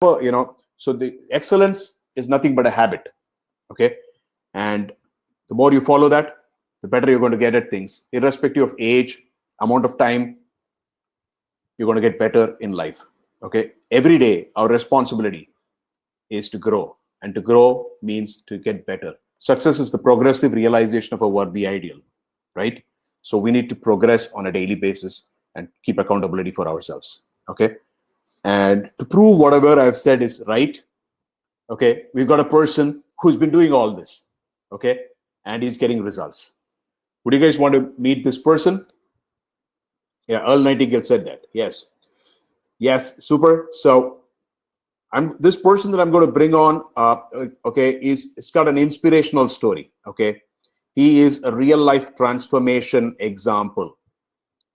So the excellence is nothing but a habit. Okay. And the more you follow that, the better you're going to get at things, irrespective of age, amount of time. You're going to get better in life. Okay. Every day, our responsibility is to grow, and to grow means to get better. Success is the progressive realization of a worthy ideal, right? So we need to progress on a daily basis and keep accountability for ourselves. Okay. And to prove whatever I've said is right, okay, we've got a person who's been doing all this, okay, and he's getting results. Would you guys want to meet this person? Yeah, Earl Nightingale said that. Yes. Yes, super. So this person that I'm going to bring on, okay, it's got an inspirational story. Okay, he is a real life transformation example.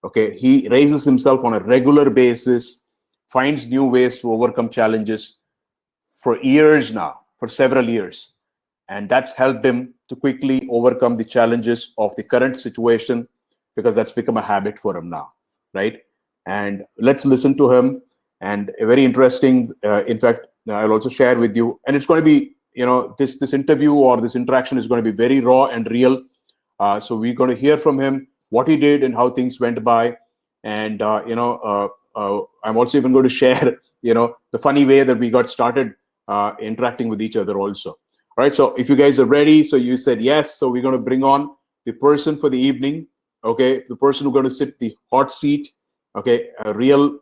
Okay, he raises himself on a regular basis, finds new ways to overcome challenges for years now, for several years, and that's helped him to quickly overcome the challenges of the current situation, because that's become a habit for him now, right? And let's listen to him. And a very interesting, in fact, I'll also share with you, and it's going to be, this interview or this interaction is going to be very raw and real. So we're going to hear from him what he did and how things went by. And, I'm also even going to share, the funny way that we got started interacting with each other also. All right. So if you guys are ready, so you said yes. So we're going to bring on the person for the evening. Okay. The person who's going to sit the hot seat. Okay. A real,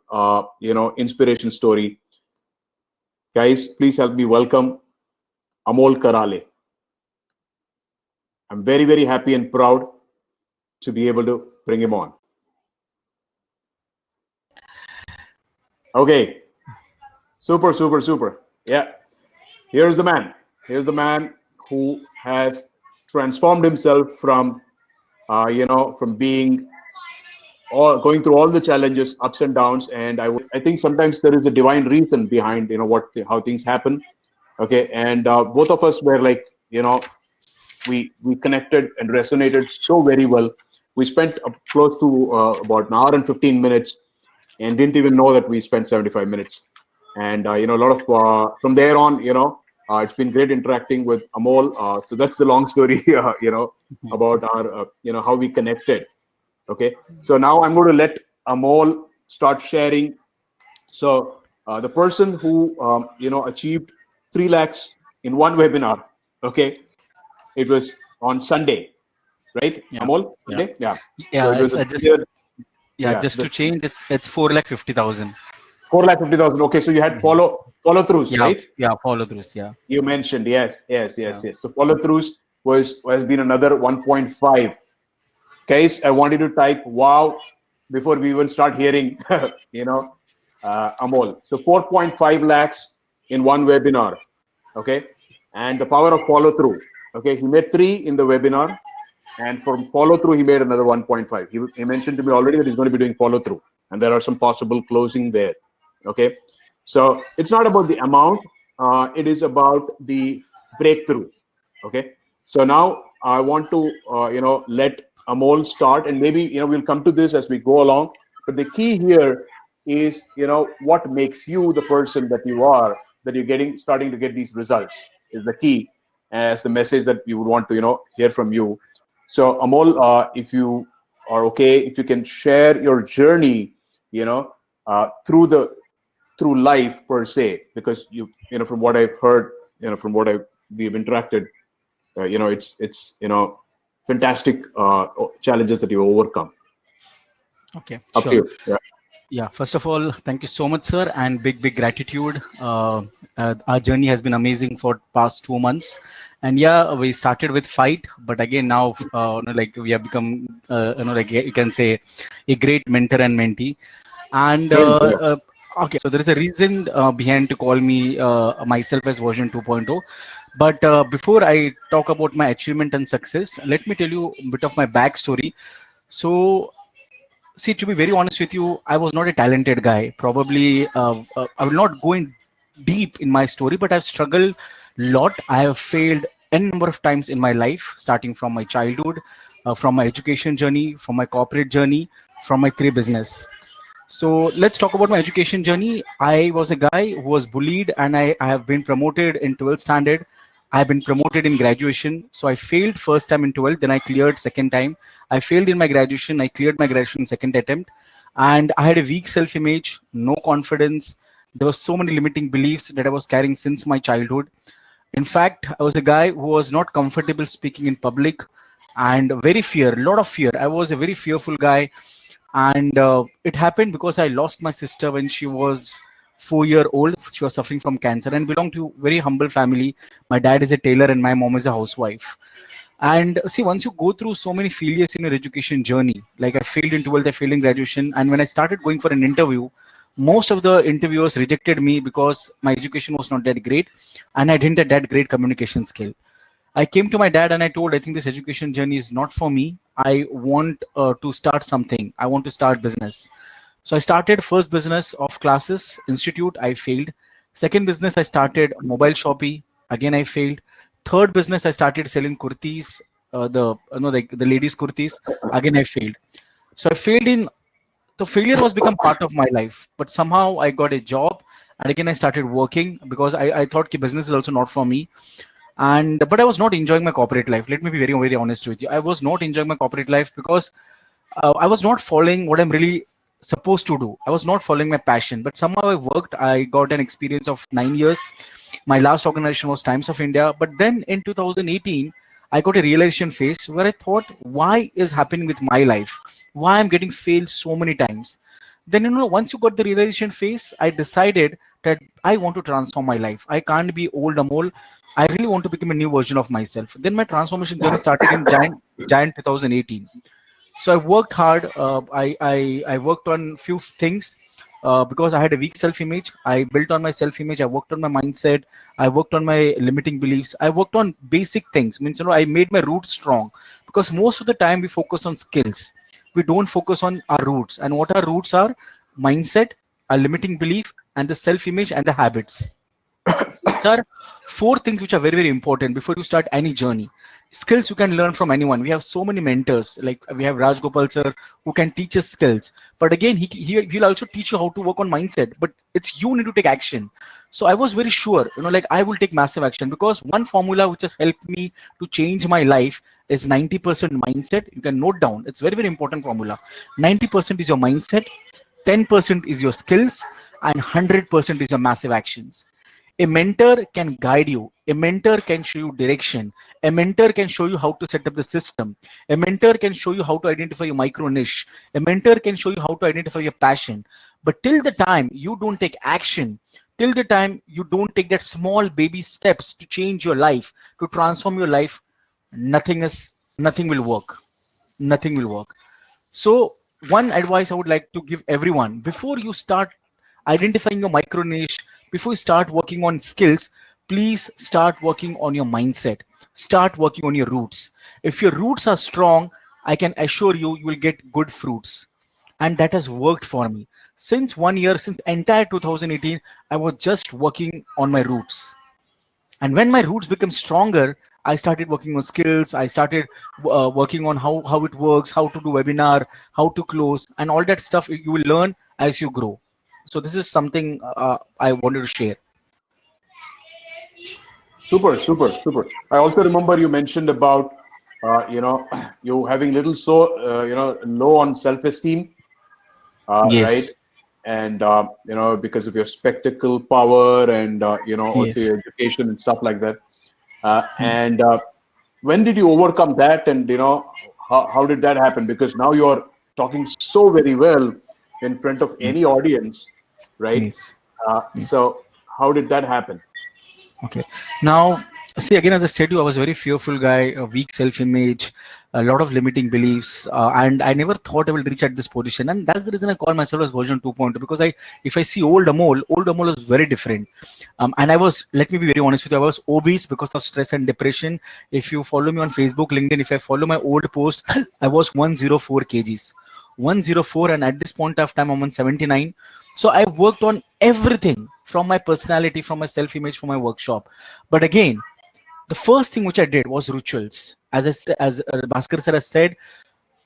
inspiration story. Guys, please help me welcome Amol Karale. I'm very, very happy and proud to be able to bring him on. Okay. Super, super, super. Yeah. Here's the man. Here's the man who has transformed himself from, from being going through all the challenges, ups and downs. And I think sometimes there is a divine reason behind, how things happen. Okay. And both of us were like, we connected and resonated so very well. We spent close to about an hour and 15 minutes and didn't even know that we spent 75 minutes. And, a lot of, from there on, it's been great interacting with Amol. So that's the long story, about our, how we connected. Okay. So now I'm going to let Amol start sharing. So the person who, achieved 3 lakhs in one webinar. Okay. It was on Sunday, right? Yeah. Amol? Yeah. Sunday? Yeah. Yeah. So Just to change, it's 4,50,000. 4,50,000. Okay. So you had follow-throughs, right? Yeah. Follow-throughs. Yeah. You mentioned, yes. So follow-throughs has been another 1.5. Guys, I wanted to type wow before we even start hearing, Amol. So 4.5 lakhs in one webinar. Okay. And the power of follow-through. Okay. He made 3 in the webinar. And from follow-through, he made another 1.5. He mentioned to me already that he's going to be doing follow-through. And there are some possible closing there. Okay. So it's not about the amount. It is about the breakthrough. Okay. So now I want to, let Amol start, and maybe, we'll come to this as we go along. But the key here is, what makes you the person that you are, that you're starting to get these results is the key, as the message that we would want to, hear from you. So Amol, if you are okay, if you can share your journey, through life per se, because from what I've heard, from what we've interacted, it's fantastic challenges that you overcome. Okay. Up Sure. to you. Yeah. Yeah, first of all, thank you so much, sir, and big gratitude. Our journey has been amazing for past 2 months, and yeah, we started with fight, but again now, we have become, you can say, a great mentor and mentee. And okay, so there is a reason behind to call me myself as version 2.0. But before I talk about my achievement and success, let me tell you a bit of my backstory. So, see, to be very honest with you, I was not a talented guy. Probably, I will not go in deep in my story, but I've struggled a lot. I have failed n number of times in my life, starting from my childhood, from my education journey, from my corporate journey, from my 3 business. So let's talk about my education journey. I was a guy who was bullied, and I have been promoted in 12th standard. I've been promoted in graduation. So I failed first time in 12th, then I cleared second time. I failed in my graduation. I cleared my graduation second attempt. And I had a weak self-image, no confidence. There were so many limiting beliefs that I was carrying since my childhood. In fact, I was a guy who was not comfortable speaking in public, and very fear, a lot of fear. I was a very fearful guy, and it happened because I lost my sister when she was 4 year old. She was suffering from cancer and belonged to a very humble family. My dad is a tailor and my mom is a housewife. And see, once you go through so many failures in your education journey, like I failed in 12th, I failed in graduation, and when I started going for an interview, most of the interviewers rejected me because my education was not that great, and I didn't have that great communication skill. I came to my dad and I told, I think this education journey is not for me. I want to start something. I want to start business. So I started first business of classes institute. I failed. Second business I started mobile Shopee. Again I failed. Third business I started selling kurtis, the ladies kurtis. Again I failed. So I failed in. So failure was become part of my life. But somehow I got a job, and again I started working because I thought ki business is also not for me. And but I was not enjoying my corporate life. Let me be very very honest with you. I was not enjoying my corporate life because I was not following what I'm really supposed to do. I was not following my passion, but somehow I worked. I got an experience of 9 years. My last organization was Times of India. But then in 2018, I got a realization phase where I thought, why is happening with my life? Why I'm getting failed so many times? Then, once you got the realization phase, I decided that I want to transform my life. I can't be old Amol. I really want to become a new version of myself. Then my transformation journey started in Giant 2018. So I worked hard. I worked on few things because I had a weak self-image. I built on my self-image. I worked on my mindset. I worked on my limiting beliefs. I worked on basic things. Means I made my roots strong, because most of the time we focus on skills. We don't focus on our roots. And what our roots are: mindset, a limiting belief, and the self-image and the habits. These are four things which are very, very important before you start any journey. Skills you can learn from anyone. We have so many mentors, like we have Raj Gopal sir, who can teach us skills. But again, he'll also teach you how to work on mindset. But it's you need to take action. So I was very sure, like I will take massive action, because one formula which has helped me to change my life is 90% mindset. You can note down. It's very, very important formula. 90% is your mindset, 10% is your skills, and 100% is your massive actions. A mentor can guide you. A mentor can show you direction. A mentor can show you how to set up the system. A mentor can show you how to identify your micro niche. A mentor can show you how to identify your passion. But till the time you don't take action, till the time you don't take that small baby steps to change your life, to transform your life, nothing will work. Nothing will work. So one advice I would like to give everyone: before you start identifying your micro niche, before you start working on skills, please start working on your mindset. Start working on your roots. If your roots are strong, I can assure you, you will get good fruits. And that has worked for me. Since 1 year, since entire 2018, I was just working on my roots. And when my roots become stronger, I started working on skills. I started working on how it works, how to do webinar, how to close, and all that stuff you will learn as you grow. So this is something I wanted to share. Super, super, super. I also remember you mentioned about, you having little low on self-esteem, right? Yes. And because of your spectacle power and also Yes. your education and stuff like that. And when did you overcome that? And how did that happen? Because now you're talking so very well in front of any audience, right? Yes. Yes. So how did that happen? Okay. Now, see, again, as I said to you, I was a very fearful guy, a weak self-image, a lot of limiting beliefs, and I never thought I will reach at this position. And that's the reason I call myself as version 2.0, because if I see old Amol is very different. And I was, let me be very honest with you, I was obese because of stress and depression. If you follow me on Facebook, LinkedIn, if I follow my old post, I was 104 kgs. 104, and at this point of time I'm on 79. So I worked on everything, from my personality, from my self-image, from my workshop. But again, the first thing which I did was rituals. As Bhaskar sir has said,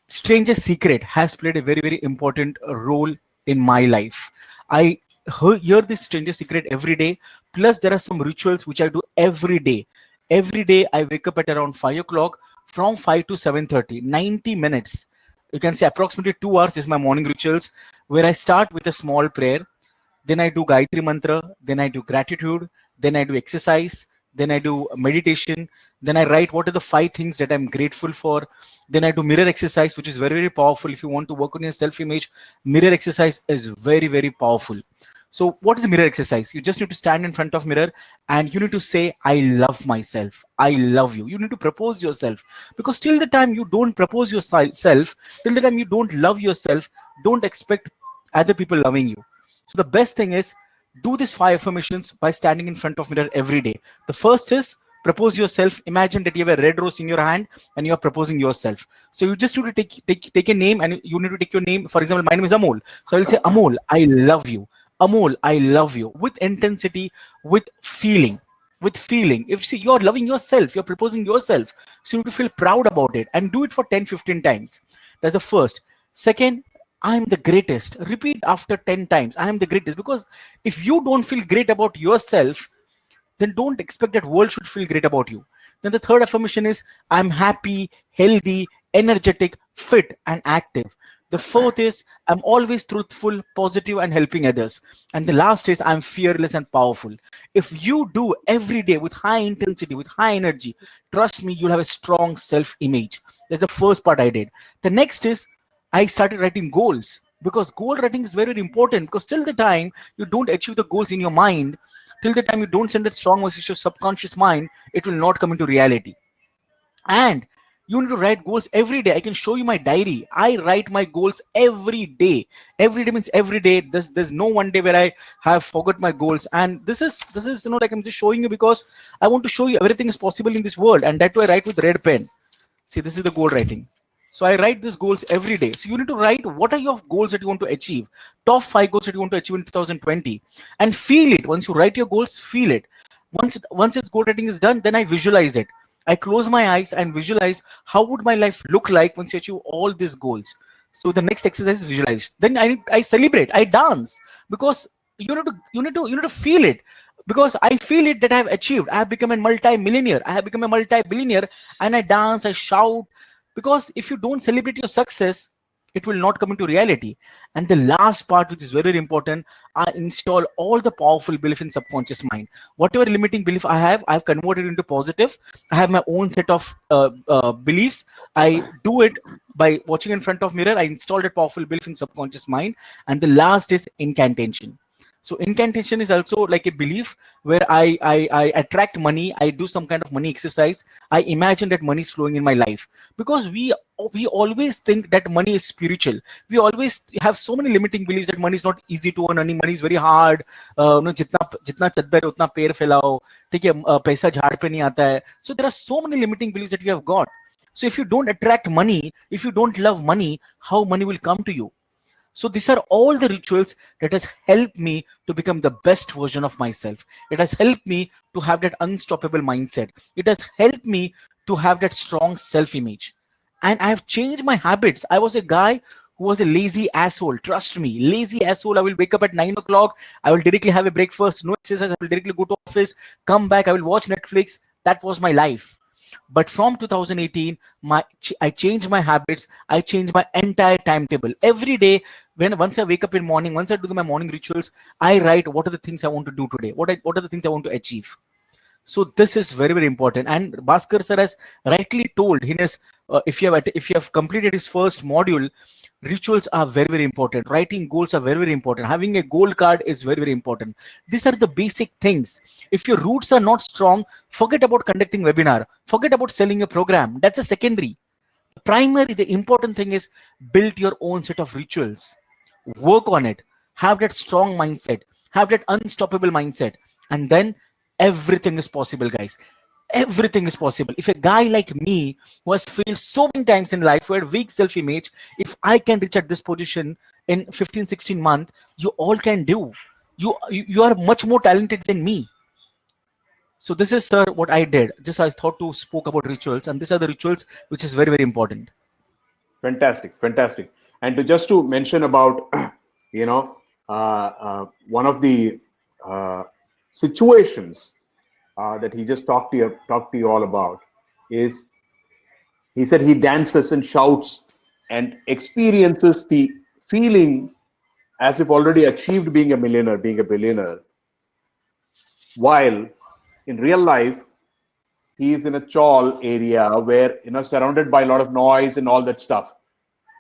stranger secret has played a very very important role in my life. I hear this stranger secret every day. Plus, there are some rituals which I do every day. Every day, I wake up at around 5 o'clock. From 5 to 7:30, 90 minutes. You can say approximately 2 hours is my morning rituals, where I start with a small prayer. Then I do Gayatri Mantra, then I do gratitude, then I do exercise, then I do meditation, then I write what are the 5 things that I'm grateful for. Then I do mirror exercise, which is very, very powerful. If you want to work on your self image, mirror exercise is very, very powerful. So, what is a mirror exercise? You just need to stand in front of mirror and you need to say, I love myself. I love you. You need to propose yourself, because till the time you don't propose yourself, till the time you don't love yourself, don't expect other people loving you. So the best thing is, do these 5 affirmations by standing in front of mirror every day. The first is propose yourself. Imagine that you have a red rose in your hand and you are proposing yourself. So you just need to take a name, and you need to take your name. For example, my name is Amol. So I will say, Amol, I love you. Amol, I love you, with intensity, with feeling. With feeling. If see, you're loving yourself, you're proposing yourself. So you need to feel proud about it and do it for 10, 15 times. That's the first. Second, I am the greatest. Repeat after 10 times. I am the greatest. Because if you don't feel great about yourself, then don't expect that world should feel great about you. Then the third affirmation is, I'm happy, healthy, energetic, fit, and active. The fourth is, I'm always truthful, positive, and helping others. And the last is, I'm fearless and powerful. If you do every day with high intensity, with high energy, trust me, you'll have a strong self-image. That's the first part I did. The next is, I started writing goals, because goal writing is very, very important. Because till the time you don't achieve the goals in your mind, till the time you don't send that strong message to your subconscious mind, it will not come into reality. And you need to write goals every day. I can show you my diary. I write my goals every day. Every day means every day. There's no one day where I have forgot my goals. And this is like I'm just showing you, because I want to show you everything is possible in this world. And that way I write with red pen. See, this is the goal writing. So I write these goals every day. So you need to write what are your goals that you want to achieve, top 5 goals that you want to achieve in 2020, and feel it. Once you write your goals, feel it. Once its goal writing is done, then I visualize it. I close my eyes and visualize how would my life look like once you achieve all these goals. So the next exercise is visualize. Then I celebrate. I dance, because you need to feel it. Because I feel it that I have achieved. I have become a multi-millionaire. I have become a multi-billionaire, and I dance. I shout. Because if you don't celebrate your success, it will not come into reality. And the last part, which is very, very important, I install all the powerful belief in subconscious mind. Whatever limiting belief I've converted into positive. I have my own set of beliefs. I do it by watching in front of mirror. I installed a powerful belief in subconscious mind. And the last is incantation. So incantation is also like a belief where I attract money. I do some kind of money exercise. I imagine that money is flowing in my life, because we always think that money is spiritual. We always have so many limiting beliefs that money is not easy to earn. Money is very hard. जितना जितना चद्दर है उतना पैर फैलाओ. ठीक है, पैसा झाड़ पे नहीं आता है. So there are so many limiting beliefs that we have got. So if you don't attract money, if you don't love money, how money will come to you? So these are all the rituals that has helped me to become the best version of myself. It has helped me to have that unstoppable mindset. It has helped me to have that strong self-image. And I have changed my habits. I was a guy who was a lazy asshole. Trust me, lazy asshole. I will wake up at 9 o'clock. I will directly have a breakfast, no exercise. I will directly go to office, come back. I will watch Netflix. That was my life. But from 2018, I changed my habits. I changed my entire timetable. Every day, once I wake up in morning, once I do my morning rituals, I write what are the things I want to do today. What are the things I want to achieve. So this is very, very important. And Bhaskar sir has rightly told in his, if you have completed his first module, rituals are very, very important. Writing goals are very, very important. Having a goal card is very, very important. These are the basic things. If your roots are not strong, forget about conducting webinar. Forget about selling your program. That's a secondary. Primary, the important thing is build your own set of rituals. Work on it. Have that strong mindset. Have that unstoppable mindset. And then everything is possible, guys. Everything is possible. If a guy like me, who has failed so many times in life, who had weak self-image, if I can reach at this position in 15, 16 months, you all can do. You are much more talented than me. So this is, sir, what I did. Just I thought to spoke about rituals, and these are the rituals which is very, very important. Fantastic. And just to mention about one of the situations that he just talked to you all about is, he said he dances and shouts and experiences the feeling as if already achieved being a millionaire, being a billionaire, while in real life he is in a chawl area where, surrounded by a lot of noise and all that stuff.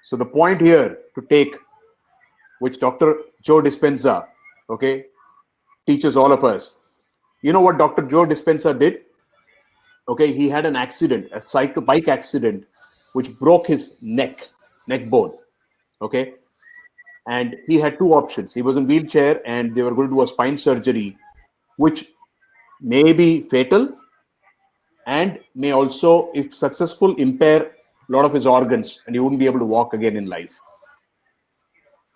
So the point here to take, which Dr. Joe Dispenza, okay, teaches all of us. You know what Dr. Joe Dispenza did? Okay, he had an accident, a bike accident, which broke his neck bone. Okay, and he had two options. He was in wheelchair, and they were going to do a spine surgery, which may be fatal, and may also, if successful, impair a lot of his organs, and he wouldn't be able to walk again in life.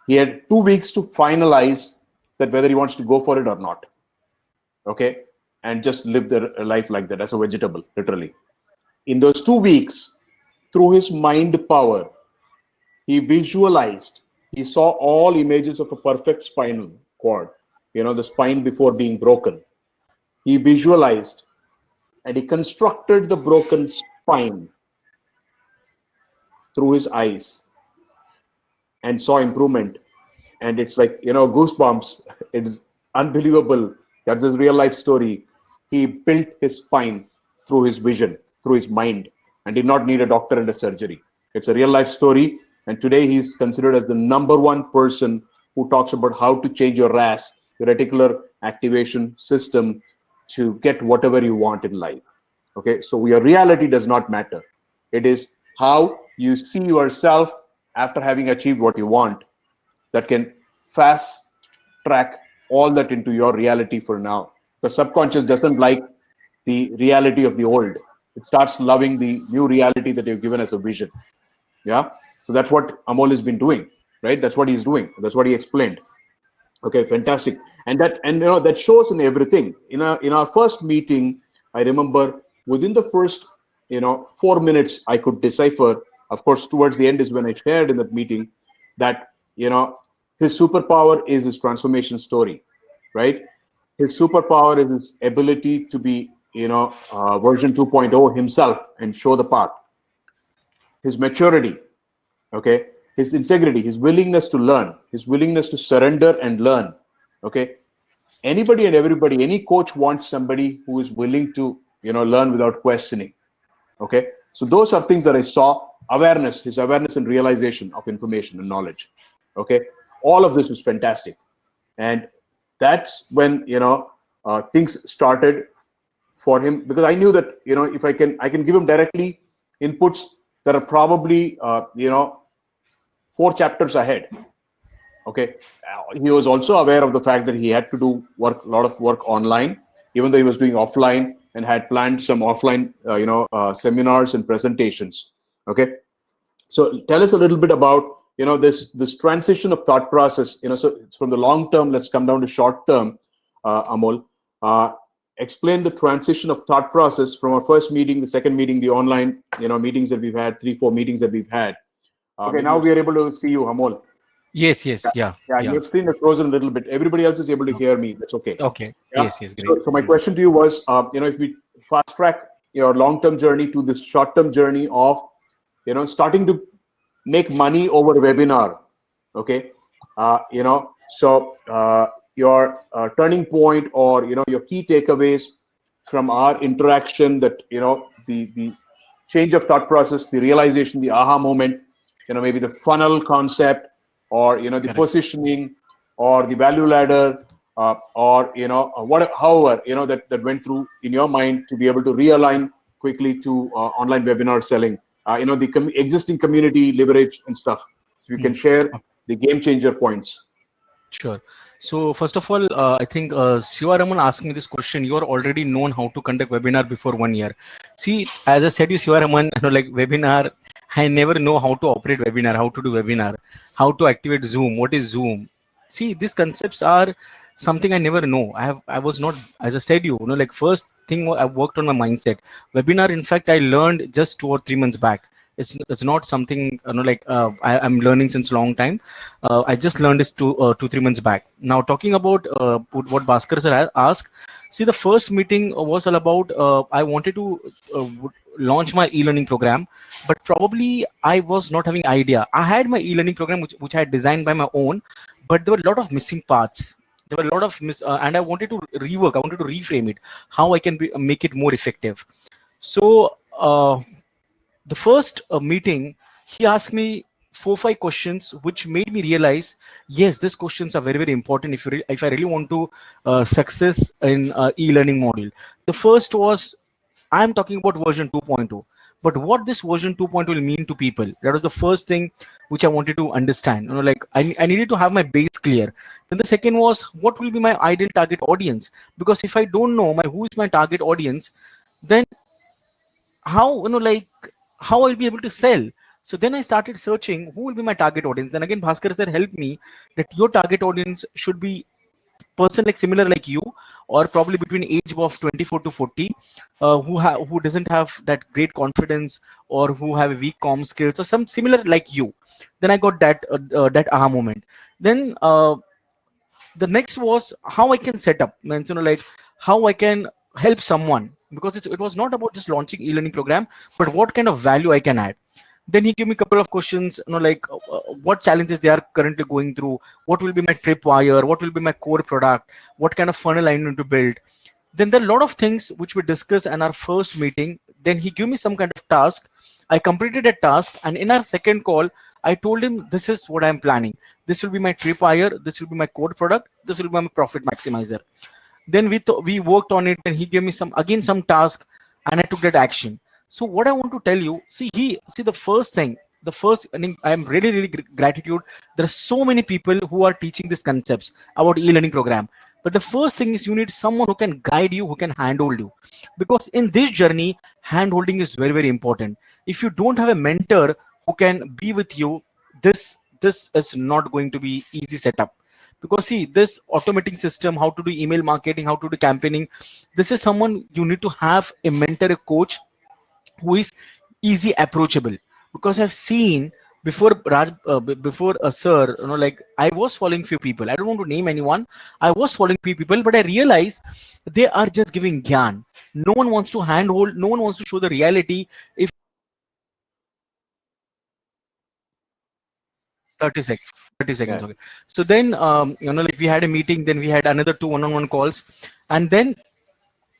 He had 2 weeks to finalize that whether he wants to go for it or not. Okay, and just live their life like that, as a vegetable, literally. In those 2 weeks, through his mind power, he visualized, he saw all images of a perfect spinal cord, the spine before being broken. He visualized and he constructed the broken spine through his eyes and saw improvement. And it's like, goosebumps. It is unbelievable. That's his real life story. He built his spine through his vision, through his mind, and did not need a doctor and a surgery. It's a real life story. And today he's considered as the #1 person who talks about how to change your RAS, your reticular activation system, to get whatever you want in life. Okay, so your reality does not matter. It is how you see yourself after having achieved what you want that can fast track all that into your reality for now. The subconscious doesn't like the reality of the old. It starts loving the new reality that you've given as a vision. Yeah. So that's what Amol has been doing, right? That's what he's doing. That's what he explained. Okay, fantastic. And that shows in everything. In our first meeting, I remember within the first 4 minutes, I could decipher. Of course, towards the end is when I shared in that meeting that his superpower is his transformation story, right? His superpower is his ability to be version 2.0 himself and show the path. His maturity, okay, his integrity, his willingness to learn, his willingness to surrender and learn. Okay, anybody and everybody, any coach wants somebody who is willing to learn without questioning. Okay, so those are things that I saw. Awareness, his awareness and realization of information and knowledge. Okay, all of this was fantastic, and that's when things started for him, because I knew that if I can give him directly inputs that are probably 4 chapters ahead. Okay, he was also aware of the fact that he had to do a lot of work online, even though he was doing offline and had planned some offline seminars and presentations. Okay, so tell us a little bit about this transition of thought process. So it's from the long term. Let's come down to short term. Amol, explain the transition of thought process from our first meeting, the second meeting, the online meetings that we've had, 3-4 meetings that we've had. Okay, now we are able to see you, Amol. Yes. Yeah. Your screen is frozen a little bit. Everybody else is able to hear me. That's okay. Okay. Yeah? Yes. Great. So my question to you was, if we fast track your long-term journey to this short-term journey of, starting to make money over webinar. Okay, so your turning point or your key takeaways from our interaction, that the change of thought process, the realization, the aha moment, maybe the funnel concept, or the Correct. positioning, or the value ladder, or however that went through in your mind to be able to realign quickly to online webinar selling, the existing community leverage and stuff. So you can share the game changer points. Sure. So first of all, I think Siva Raman asked me this question. You are already known how to conduct webinar before 1 year. See, as I said, you Siva Raman, like webinar, I never know how to operate webinar, how to do webinar, how to activate Zoom. What is Zoom? See, these concepts are something I never know. I was not, as I said, like first thing I worked on my mindset. Webinar, in fact, I learned just 2 or 3 months back. It's not something like I'm learning since long time. I just learned this 2-3 months back. Now talking about what Bhaskar sir asked. See, the first meeting was all about I wanted to launch my e-learning program, but probably I was not having idea. I had my e-learning program which I had designed by my own, but there were a lot of missing parts. There were a lot of and I wanted to rework. I wanted to reframe it, how I can make it more effective. So the first meeting, he asked me 4-5 questions, which made me realize, yes, these questions are very very important if I really want to success in e-learning module. The first was, I'm talking about version 2.2, but what this version 2.0 will mean to people. That was the first thing which I wanted to understand. Like I needed to have my base clear. Then the second was, what will be my ideal target audience? Because if I don't know who is my target audience, then how like how I'll be able to sell. So then I started searching who will be my target audience. Then again, Bhaskar sir helped me that your target audience should be person like similar like you, or probably between age of 24 to 40, who doesn't have that great confidence, or who have weak comm skills, or some similar like you. Then I got that aha moment. Then the next was how I can set up, means like how I can help someone, because it was not about just launching e-learning program, but what kind of value I can add. Then he gave me a couple of questions, like what challenges they are currently going through, what will be my tripwire, what will be my core product, what kind of funnel I need to build. Then there are a lot of things which we discussed in our first meeting. Then he gave me some kind of task. I completed a task, and in our second call, I told him, this is what I'm planning. This will be my tripwire, this will be my core product, this will be my profit maximizer. Then we worked on it, and he gave me some task, and I took that action. So what I want to tell you, see the first thing, the first, I mean, I'm really really gratitude. There are so many people who are teaching these concepts about e-learning program, but the first thing is you need someone who can guide you, who can handhold you, because in this journey, handholding is very very important. If you don't have a mentor who can be with you, this is not going to be easy setup. Because see, this automating system, how to do email marketing, how to do campaigning, this is someone you need to have a mentor, a coach who is easy approachable. Because I've seen before before a sir, like I was following few people, I don't want to name anyone, I was following few people, but I realized they are just giving gyan. No one wants to handhold, no one wants to show the reality. If 30 seconds, 30 seconds, Yeah. okay. So then like we had a meeting, then we had another 2 one-on-one calls, and then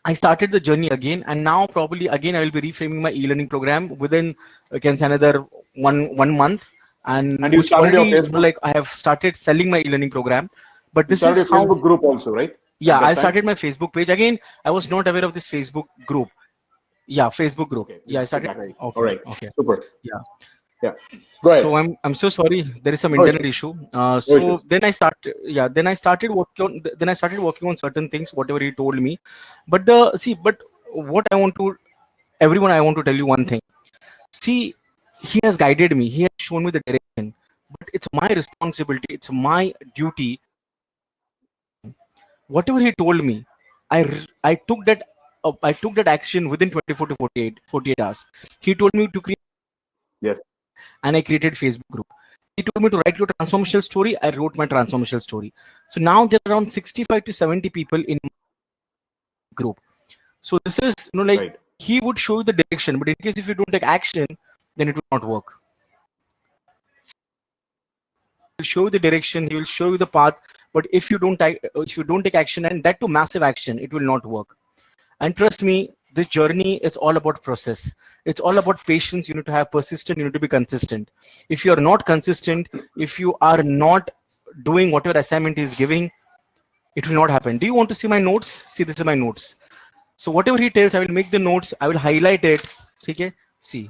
I started the journey again, and now probably again I will be reframing my e-learning program within, I can say, another one month, and And you which started your already, Facebook. like I have started selling my e-learning program. But You this started is your how, Facebook group also, right? yeah, At I that time. started my Facebook page again. I was not aware of this Facebook group. Yeah, Facebook group. Okay. Yeah, I started. Exactly. All Okay, right. okay. Super. Yeah. Yeah. Go So ahead. I'm so sorry. There is some No internet issues. issue. No issues. So then I started. Yeah. Then I started working on certain things. Whatever he told me, but but what I want to, everyone, I want to tell you one thing. See, he has guided me. He has shown me the direction. But it's my responsibility. It's my duty. Whatever he told me, I took that. I took that action within 24 to 48 hours. He told me to create, Yes. and I created Facebook group. He told me to write your transformational story. I wrote my transformational story. So now there are around 65 to 70 people in my group. So this is, like Right. he would show you the direction, but in case if you don't take action, then it will not work. He'll show you the direction, he will show you the path, but if you don't take action, and that too massive action, it will not work. And trust me, this journey is all about process. It's all about patience. You need to have persistent, you need to be consistent. If you are not consistent, if you are not doing what your assignment is giving, it will not happen. Do you want to see my notes? See, this is my notes. So whatever he tells, I will make the notes, I will highlight it. Okay, see.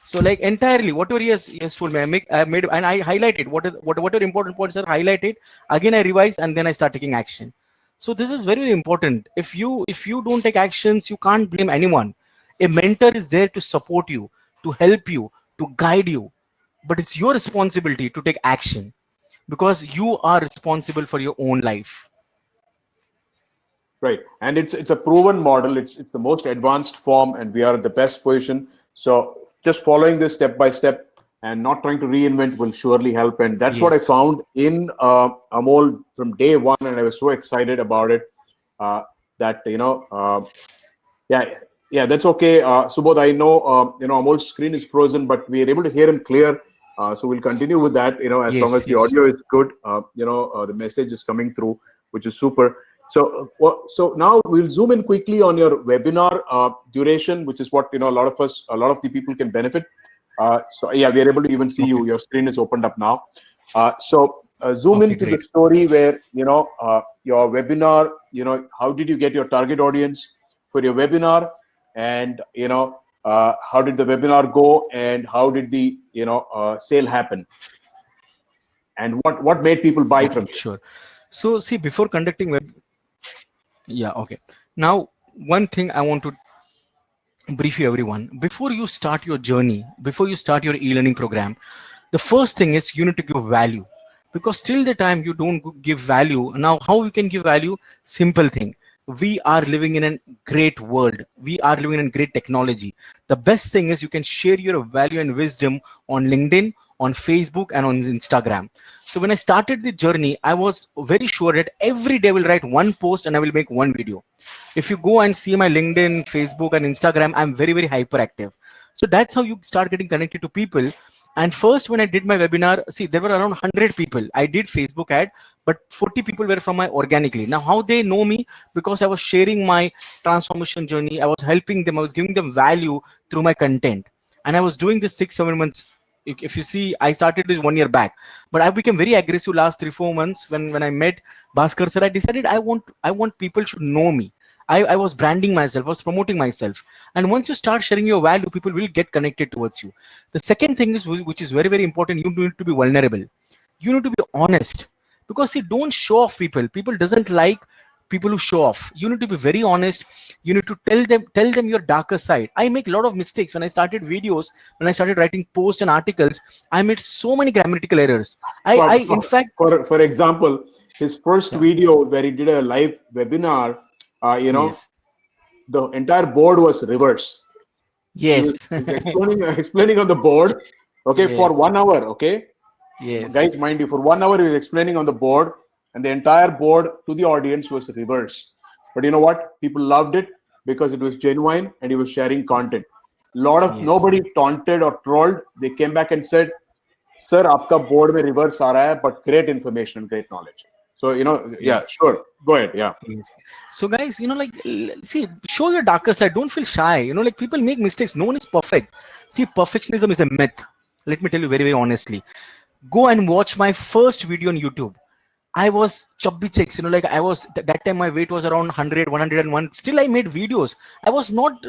So like entirely whatever he has told me, I made, and I highlighted whatever important points are highlighted. Again, I revise, and then I start taking action. So this is very, very important. If you don't take actions, you can't blame anyone. A mentor is there to support you, to help you, to guide you, but it's your responsibility to take action, because you are responsible for your own life. Right. And it's a proven model. It's the most advanced form, and we are at the best position So just following this step by step and not trying to reinvent will surely help. And that's what I Yes. found in Amol from day one, and I was so excited about it that yeah, yeah, that's okay. Subodh, I know Amol's screen is frozen, but we are able to hear him clear. So we'll continue with that. As long Yes. as the Yes. audio is good, the message is coming through, which is super. So now we'll zoom in quickly on your webinar duration, which is what a lot of the people can benefit. So yeah, we are able to even see Okay. you. Your screen is opened up now. Zoom Okay. into the Great. story where your webinar. How did you get your target audience for your webinar, and how did the webinar go, and how did the sale happen, and what made people buy Okay. from you? Sure. So see, before conducting web, yeah. Okay. Now, one thing I want to brief you everyone before you start your journey, before you start your e-learning program, the first thing is you need to give value, because till the time you don't give value, now how we can give value? Simple thing, we are living in a great world, we are living in great technology. The best thing is you can share your value and wisdom on LinkedIn, on Facebook, and on Instagram. So when I started the journey, I was very sure that every day I will write one post and I will make one video. If you go and see my LinkedIn, Facebook, and Instagram, I'm very, very hyperactive. So that's how you start getting connected to people. And first, when I did my webinar, see, there were around 100 people. I did Facebook ad, but 40 people were from my organically. Now, how they know me? Because I was sharing my transformation journey. I was helping them. I was giving them value through my content. And I was doing this 6-7 months. If you see, I started this 1 year back, but I became very aggressive last 3-4 months when I met Bhaskar sir. I decided I want people should know me. I was branding myself, I was promoting myself. And once you start sharing your value, people will get connected towards you. The second thing is, which is very, very important, you need to be vulnerable. You need to be honest. Because see, don't show off people. People doesn't like people who show off. You need to be very honest. You need to tell them your darker side. I make a lot of mistakes when I started videos, when I started writing posts and articles. I made so many grammatical errors. I For in fact, for example, his first yeah, video where he did a live webinar, yes, the entire board was reverse. He was, yes, he was explaining on the board, okay, for yes, 1 hour, okay. yes, Guys, mind you, for 1 hour he was explaining on the board, and the entire board to the audience was reverse. But you know what? People loved it because it was genuine and he was sharing content. yes. Nobody taunted or trolled. They came back and said, "Sir, आपका board में reverse आ रहा है, but great information and great knowledge." So Yes. yeah, sure, go ahead, yeah. Yes. So guys, see, show your darker side. Don't feel shy. Like people make mistakes. No one is perfect. See, perfectionism is a myth. Let me tell you very, very honestly. Go and watch my first video on YouTube. I was chubby chicks, like I was that time my weight was around 100, 101. Still, I made videos. I was not,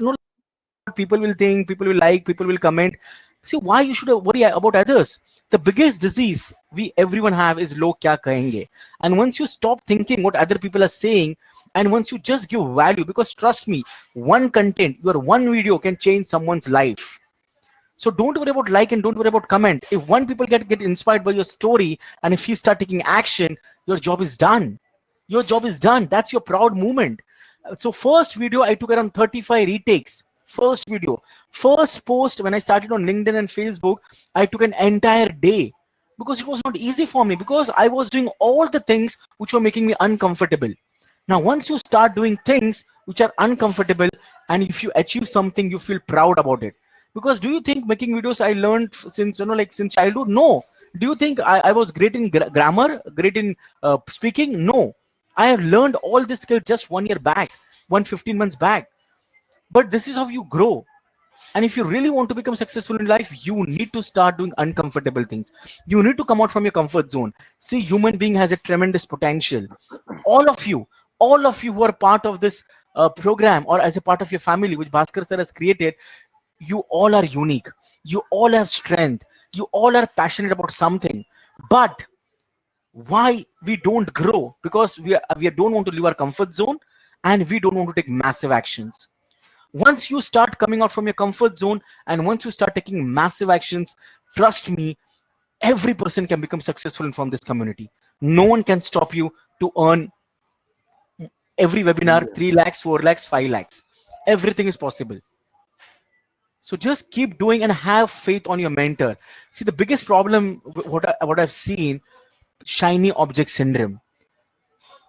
people will think, people will like, people will comment. See, why you should worry about others? The biggest disease we everyone have is log kya kahenge. And once you stop thinking what other people are saying, and once you just give value, because trust me, one content, your one video can change someone's life. So don't worry about like and don't worry about comment. If one people get inspired by your story, and if you start taking action, your job is done. Your job is done. That's your proud moment. So first video I took around 35 retakes. First video, first post when I started on LinkedIn and Facebook, I took an entire day, because it was not easy for me, because I was doing all the things which were making me uncomfortable. Now, once you start doing things which are uncomfortable, and if you achieve something, you feel proud about it. Because do you think making videos I learned since since childhood? No. Do you think I was great in grammar, great in speaking? No. I have learned all this skill just 1 year back, 115 months back. But this is how you grow. And if you really want to become successful in life, you need to start doing uncomfortable things. You need to come out from your comfort zone. See, human being has a tremendous potential. All of you, all of you who are part of this program, or as a part of your family which Bhaskar sir has created, you all are unique. You all have strength. You all are passionate about something. But why we don't grow? Because we don't want to leave our comfort zone, and we don't want to take massive actions. Once you start coming out from your comfort zone, and once you start taking massive actions, trust me, every person can become successful from this community. No one can stop you to earn every webinar 3 lakhs, 4 lakhs, 5 lakhs. Everything is possible. So just keep doing and have faith on your mentor. See, the biggest problem, what I've seen, shiny object syndrome.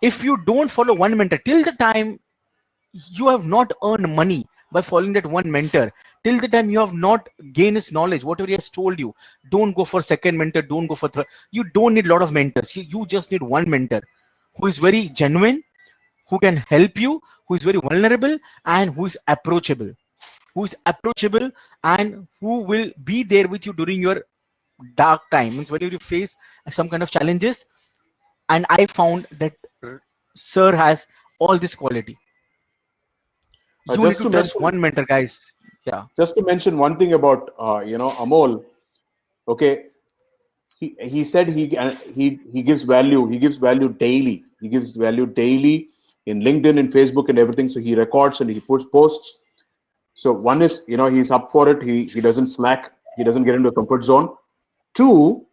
If you don't follow one mentor till the time you have not earned money by following that one mentor, till the time you have not gained his knowledge, whatever he has told you, don't go for second mentor, don't go for third. You don't need a lot of mentors. You just need one mentor who is very genuine, who can help you, who is very vulnerable, and who is approachable and who will be there with you during your dark time, means whenever you face some kind of challenges. And I found that sir has all this quality. You need Just to to trust mention, one mentor, guys. Yeah. just to mention one thing about Amol. Okay, he said he gives value. He gives value daily. He gives value daily in LinkedIn and Facebook and everything. So he records and he puts posts. So one is, he's up for it. He doesn't slack. He doesn't get into a comfort zone. Two,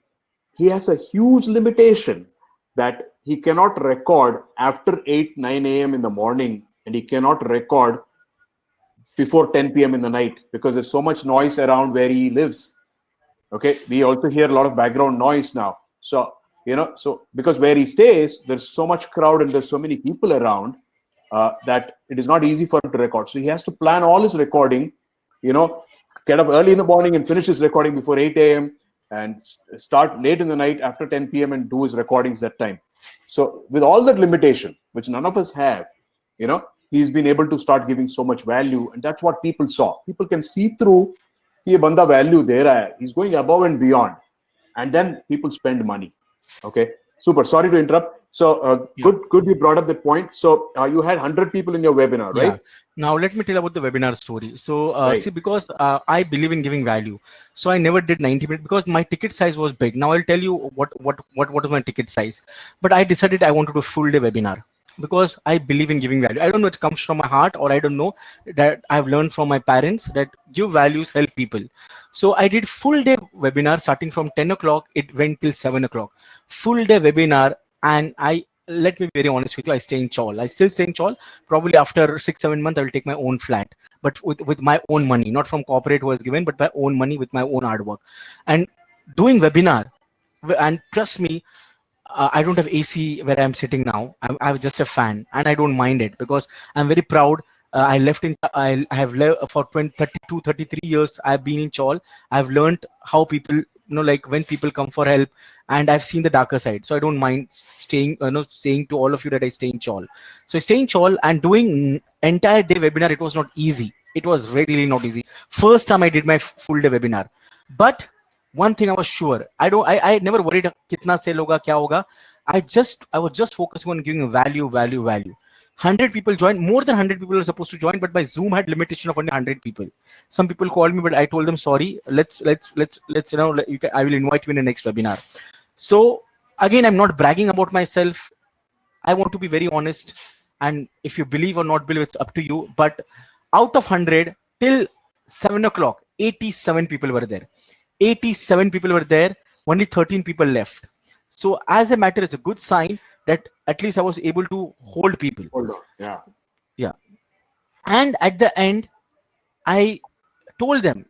he has a huge limitation that he cannot record after 8 9 a.m. in the morning, and he cannot record before 10 p.m. in the night because there's so much noise around where he lives. Okay, we also hear a lot of background noise now. So so because where he stays, there's so much crowd and there's so many people around that it is not easy for him to record. So he has to plan all his recording, get up early in the morning and finish his recording before 8 a.m. and start late in the night after 10 p.m. and do his recordings that time. So with all that limitation, which none of us have, he's been able to start giving so much value, and that's what people saw. People can see through कि ये बंदा value दे रहा है. He's going above and beyond, and then people spend money. Okay, super. Sorry to interrupt. So good you brought up that point. So you had 100 people in your webinar, right? Yeah. Now let me tell about the webinar story. So Right. see, because I believe in giving value, so I never did 90 minutes because my ticket size was big. Now I'll tell you what was my ticket size, but I decided I want to do a full day webinar because I believe in giving value. I don't know, it comes from my heart, or I don't know, that I've learned from my parents that give values help people. So I did full day webinar starting from 10 o'clock. It went till 7 o'clock. Full day webinar, and let me be very honest with you, I stay in Chawl. I still stay in Chawl. Probably after 6-7 months, I will take my own flat, but with my own money, not from corporate was given, but my own money with my own hard work. And doing webinar, and trust me, I don't have AC where I'm sitting now. I'm just a fan, and I don't mind it because I'm very proud. I have left for 33 years. I've been in Chawl. I've learned how people, like when people come for help, and I've seen the darker side. So I don't mind saying to all of you that I stay in Chawl. So I stay in Chawl and doing entire day webinar. It was not easy. It was really not easy. First time I did my full day webinar, but one thing I was sure, I never worried kitna sale hoga, kya hoga. I was just focusing on giving value. 100 people joined, more than 100 people were supposed to join, but my Zoom had limitation of only 100 people. Some people called me, but I told them, sorry, let's I will invite you in the next webinar. So again, I'm not bragging about myself. I want to be very honest. And if you believe or not believe, it's up to you. But out of 100, till 7 o'clock, 87 people were there. 87 people were there, only 13 people left. So as a matter, it's a good sign that at least I was able to hold people. Hold on. Yeah. And at the end, I told them,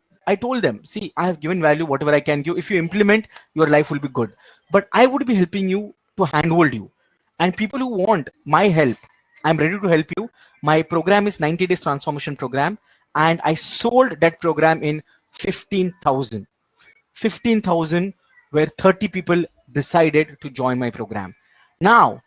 see, I have given value, whatever I can give. If you implement, your life will be good. But I would be helping you to handhold you. And people who want my help, I'm ready to help you. My program is 90 days transformation program. And I sold that program in 15,000. 15,000 where 30 people decided to join my program. Now,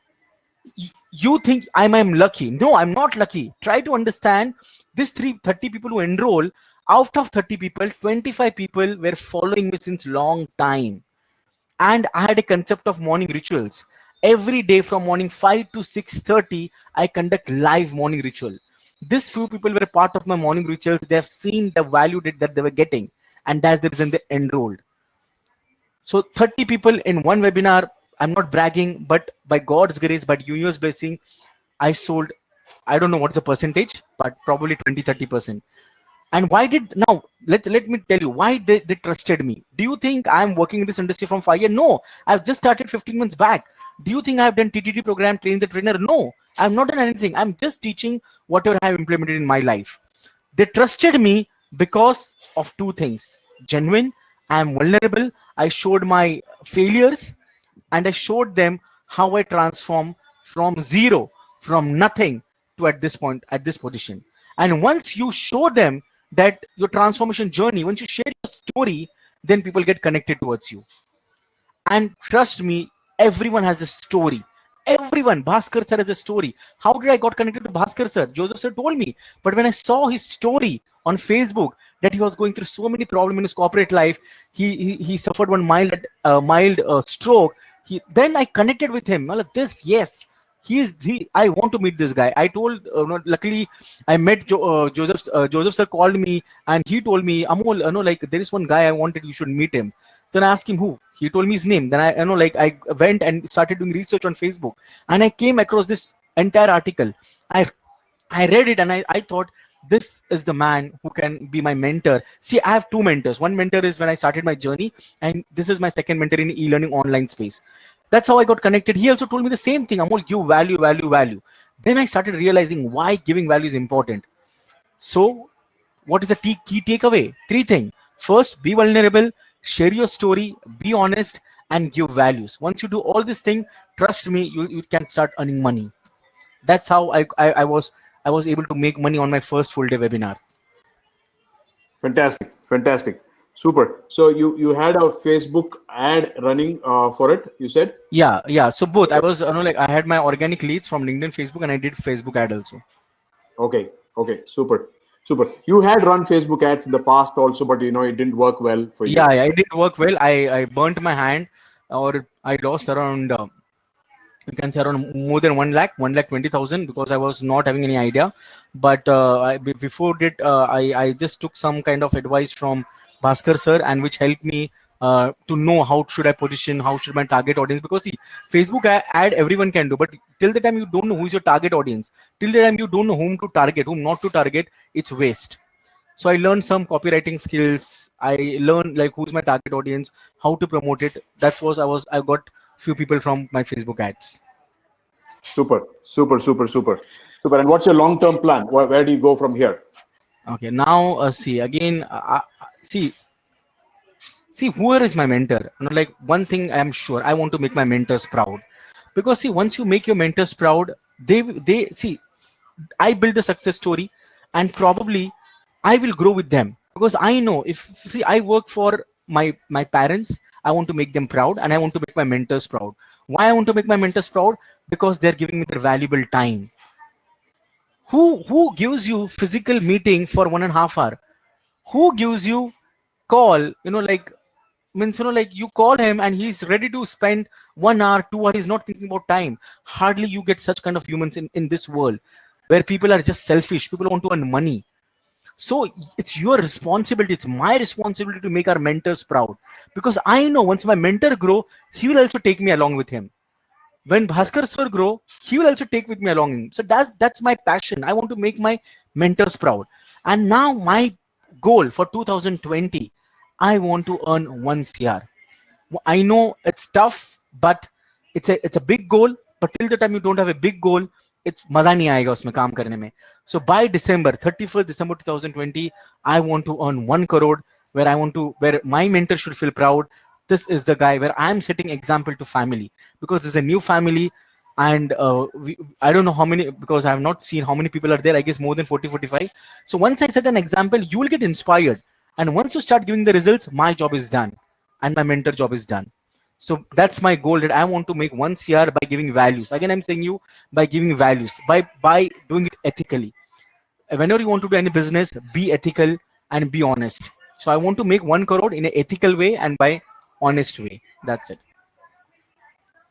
you think I'm lucky. No, I'm not lucky. Try to understand this 30 people who enroll. Out of 30 people, 25 people were following me since long time. And I had a concept of morning rituals. Every day from morning 5 to 6:30, I conduct live morning ritual. These few people were part of my morning rituals. They have seen the value that they were getting. And that's the reason they enrolled. So 30 people in one webinar. I'm not bragging, but by God's grace, by universe blessing, I sold, I don't know what's the percentage, but probably 20-30%. And why did, now let me tell you why they trusted me. Do you think I'm working in this industry from 5 years? No, I've just started 15 months back. Do you think I've done TTT program, training the trainer? No, I've not done anything. I'm just teaching whatever I have implemented in my life. They trusted me because of two things: genuine, I am vulnerable, I showed my failures, and I showed them how I transform from zero, from nothing to at this point, at this position. And once you show them that your transformation journey, once you share your story, then people get connected towards you. And trust me, everyone has a story. Everyone, Bhaskar sir has a story. How did I got connected to Bhaskar sir? Joseph sir told me. But when I saw his story on Facebook, that he was going through so many problems in his corporate life, he suffered one mild stroke. Then I connected with him. Well, this, yes, he. I want to meet this guy. I told. No, luckily, I met Joseph. Joseph sir called me and he told me, Amol, like there is one guy I wanted. You should meet him. Then I asked him who. He told me his name. Then I went and started doing research on Facebook, and I came across this entire article. I I read it and I thought this is the man who can be my mentor. See, I have two mentors. One mentor is when I started my journey, and this is my second mentor in e-learning online space. That's how I got connected. He also told me the same thing. Amol, give value, value, value. Then I started realizing why giving value is important. So, what is the key takeaway? Three things. First, be vulnerable, share your story, be honest, and give values. Once you do all this thing, trust me, you can start earning money. That's how I was able to make money on my first full day webinar. Fantastic, fantastic, super. So you had a Facebook ad running for it, you said? Yeah. So both. I was like I had my organic leads from LinkedIn, Facebook, and I did Facebook ad also. Okay, super, super. You had run Facebook ads in the past also, but it didn't work well for you. Yeah, it did work well. I burnt my hand, or I lost around you can say around more than 1 lakh 20,000, because I was not having any idea. But before it, I just took some kind of advice from Bhaskar sir, and which helped me to know how should I position, how should my target audience. Because see, Facebook ad everyone can do, but till the time you don't know who is your target audience, till the time you don't know whom to target, whom not to target, it's waste. So I learned some copywriting skills. I learned like who's my target audience, how to promote it. I got few people from my Facebook ads. Super, super, super, super, super. And what's your long-term plan? Where do you go from here? Okay, now see again. See whoever is my mentor. Like one thing I am sure, I want to make my mentors proud, because see, once you make your mentors proud, they see, I build the success story, and probably I will grow with them, because I know, if see, I work for my parents, I want to make them proud, and I want to make my mentors proud. Why I want to make my mentors proud? Because they're giving me their valuable time. Who gives you physical meeting for 1.5 hour? Who gives you call? Like, means, like you call him and he's ready to spend 1 hour, 2 hours. He's not thinking about time. Hardly you get such kind of humans in this world, where people are just selfish. People want to earn money. So it's your responsibility. It's my responsibility to make our mentors proud, because I know once my mentor grow, he will also take me along with him. When Bhaskar sir grow, he will also take with me along him. So that's my passion. I want to make my mentors proud. And now my goal for 2020, I want to earn 1 CR. I know it's tough, but it's a big goal. But till the time you don't have a big goal, it's मजा नहीं आएगा उसमें काम करने में. So by December 31st December 2020, I want to earn 1 crore, where my mentor should feel proud. This is the guy where I'm setting example to family, because there's a new family, and I don't know how many, because I have not seen how many people are there. I guess more than 40, 45. So once I set an example, you will get inspired, and once you start giving the results, my job is done, and my mentor job is done. So that's my goal, that I want to make 1 CR by giving values. Again, I'm saying you, by giving values, by doing it ethically. Whenever you want to do any business, be ethical and be honest. So I want to make 1 crore in an ethical way and by honest way. That's it.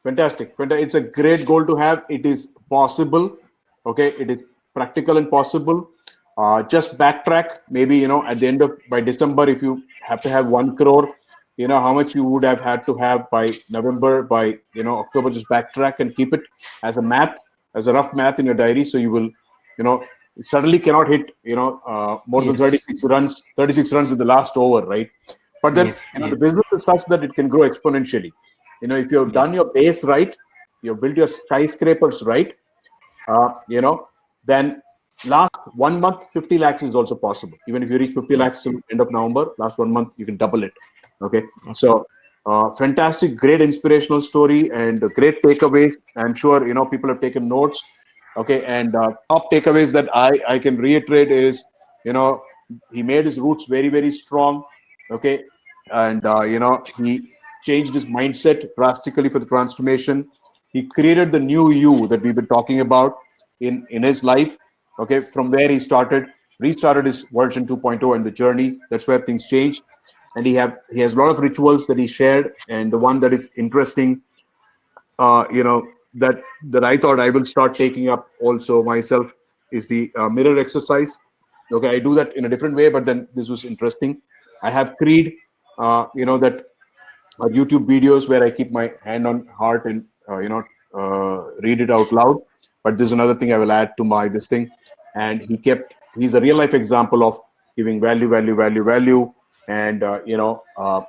Fantastic. It's a great goal to have. It is possible. Okay. It is practical and possible. Just backtrack. Maybe, at the end of, by December, if you have to have 1 crore, how much you would have had to have by November, by, October. Just backtrack and keep it as a rough math in your diary. So you will, you suddenly cannot hit, more than 36 runs in the last over, right? But then, the business is such that it can grow exponentially. If you've done your base right, you've built your skyscrapers right, then last 1 month, 50 lakhs is also possible. Even if you reach 50 lakhs till end of November, last 1 month, you can double it. Okay. So, fantastic, great inspirational story and great takeaways. I'm sure, people have taken notes. Okay. And top takeaways that I can reiterate is, you know, he made his roots very, very strong. Okay. And, he changed his mindset drastically for the transformation. He created the new you that we've been talking about in his life. Okay, from where he started, restarted his version 2.0 and the journey. That's where things changed. And he has a lot of rituals that he shared. And the one that is interesting, that I thought I will start taking up also myself is the mirror exercise. Okay, I do that in a different way, but then this was interesting. I have Creed, that YouTube videos where I keep my hand on heart and read it out loud. But this is another thing I will add to my this thing. And he's a real life example of giving value, value, value, value, and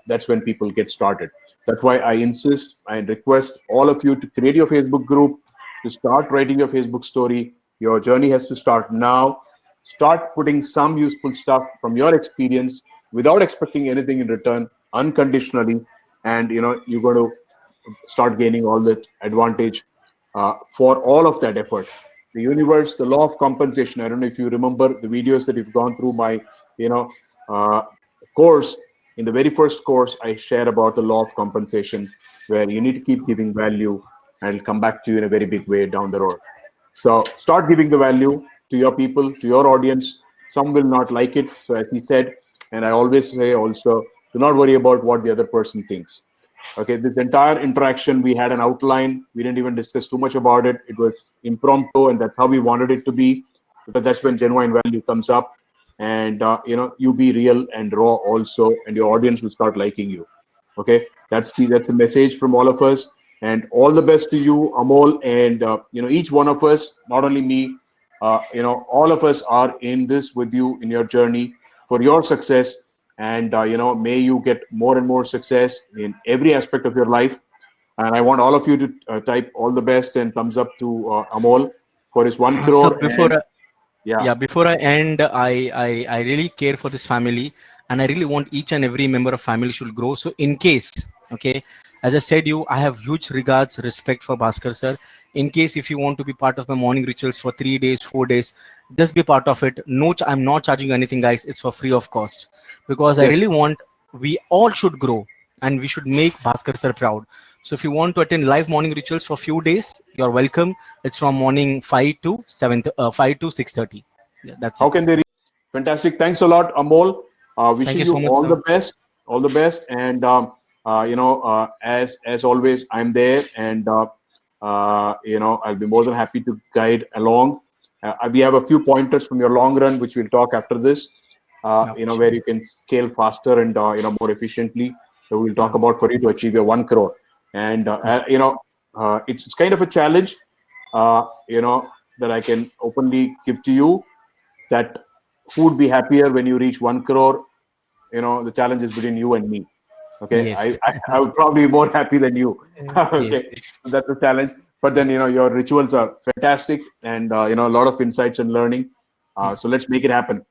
that's when people get started. That's why I insist and request all of you to create your Facebook group, to start writing your Facebook story. Your journey has to start now. Start putting some useful stuff from your experience without expecting anything in return, unconditionally, and you're going to start gaining all that advantage for all of that effort. The universe, the law of compensation. I don't know if you remember the videos that you've gone through my uh, course. In the very first course, I share about the law of compensation, where you need to keep giving value and it'll come back to you in a very big way down the road. So start giving the value to your people, to your audience. Some will not like it. So as he said, and I always say also, do not worry about what the other person thinks. Okay, this entire interaction, we had an outline. We didn't even discuss too much about it. It was impromptu, and that's how we wanted it to be, because that's when genuine value comes up. And you be real and raw also, and your audience will start liking you. Okay, that's the message from all of us. And all the best to you, Amol, and each one of us, not only me, all of us are in this with you in your journey for your success. And may you get more and more success in every aspect of your life. And I want all of you to type all the best and thumbs up to Amol for his 1 So crore. before And yeah, before I end, I really care for this family, and I really want each and every member of family should grow. So in case, okay, as I said, I have huge regards, respect for Bhaskar sir. In case if you want to be part of my morning rituals for 3 days, 4 days, just be part of it. No, I'm not charging anything, guys. It's for free of cost, because I yes. really want we all should grow, and we should make Bhaskar sir proud. So if you want to attend live morning rituals for few days, you're welcome. It's from morning 5 to 6:30. Yeah, that's How it. can they reach? Fantastic. Thanks a lot, Amol. Thank Wishing you you so much, all sir. the best, all the best. And as always, I'm there, and I'll be more than happy to guide along. We have a few pointers from your long run, which we'll talk after this. Yeah, Where you can scale faster and more efficiently. So we'll talk yeah, about for you to achieve your 1 crore. And it's kind of a challenge, that I can openly give to you, that who would be happier when you reach 1 crore. The challenge is between you and me. Okay, yes, I would probably be more happy than you. Okay, yes. that's the challenge. But then your rituals are fantastic, and a lot of insights and learning. So let's make it happen.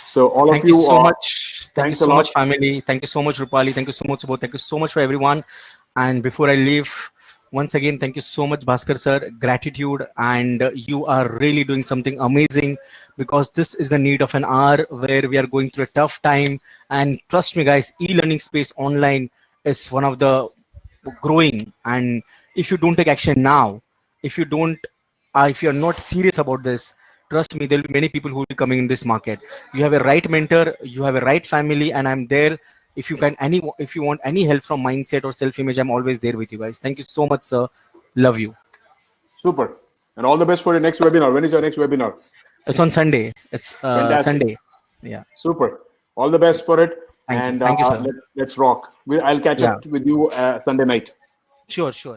So all of Thank you you, so much. Thank you thanks a so lot. much, family. Thank you so much, Rupali. Thank you so much, Subodh. Thank you so much for everyone. And before I leave, once again, thank you so much, Bhaskar sir. Gratitude, and you are really doing something amazing, because this is the need of an hour where we are going through a tough time. And trust me, guys, e-learning space online is one of the growing. And if you don't take action now, if you don't if you're not serious about this, trust me, there'll be many people who will be coming in this market. You have a right mentor, you have a right family, and I'm there. If you want any help from mindset or self-image, I'm always there with you guys. Thank you so much, sir. Love you. Super, and all the best for your next webinar. When is your next webinar? It's on Sunday. It's Fantastic. Sunday. Yeah. Super. All the best for it, Thank you. and Thank you, sir. let's rock. I'll catch Yeah. up with you Sunday night. Sure, sure.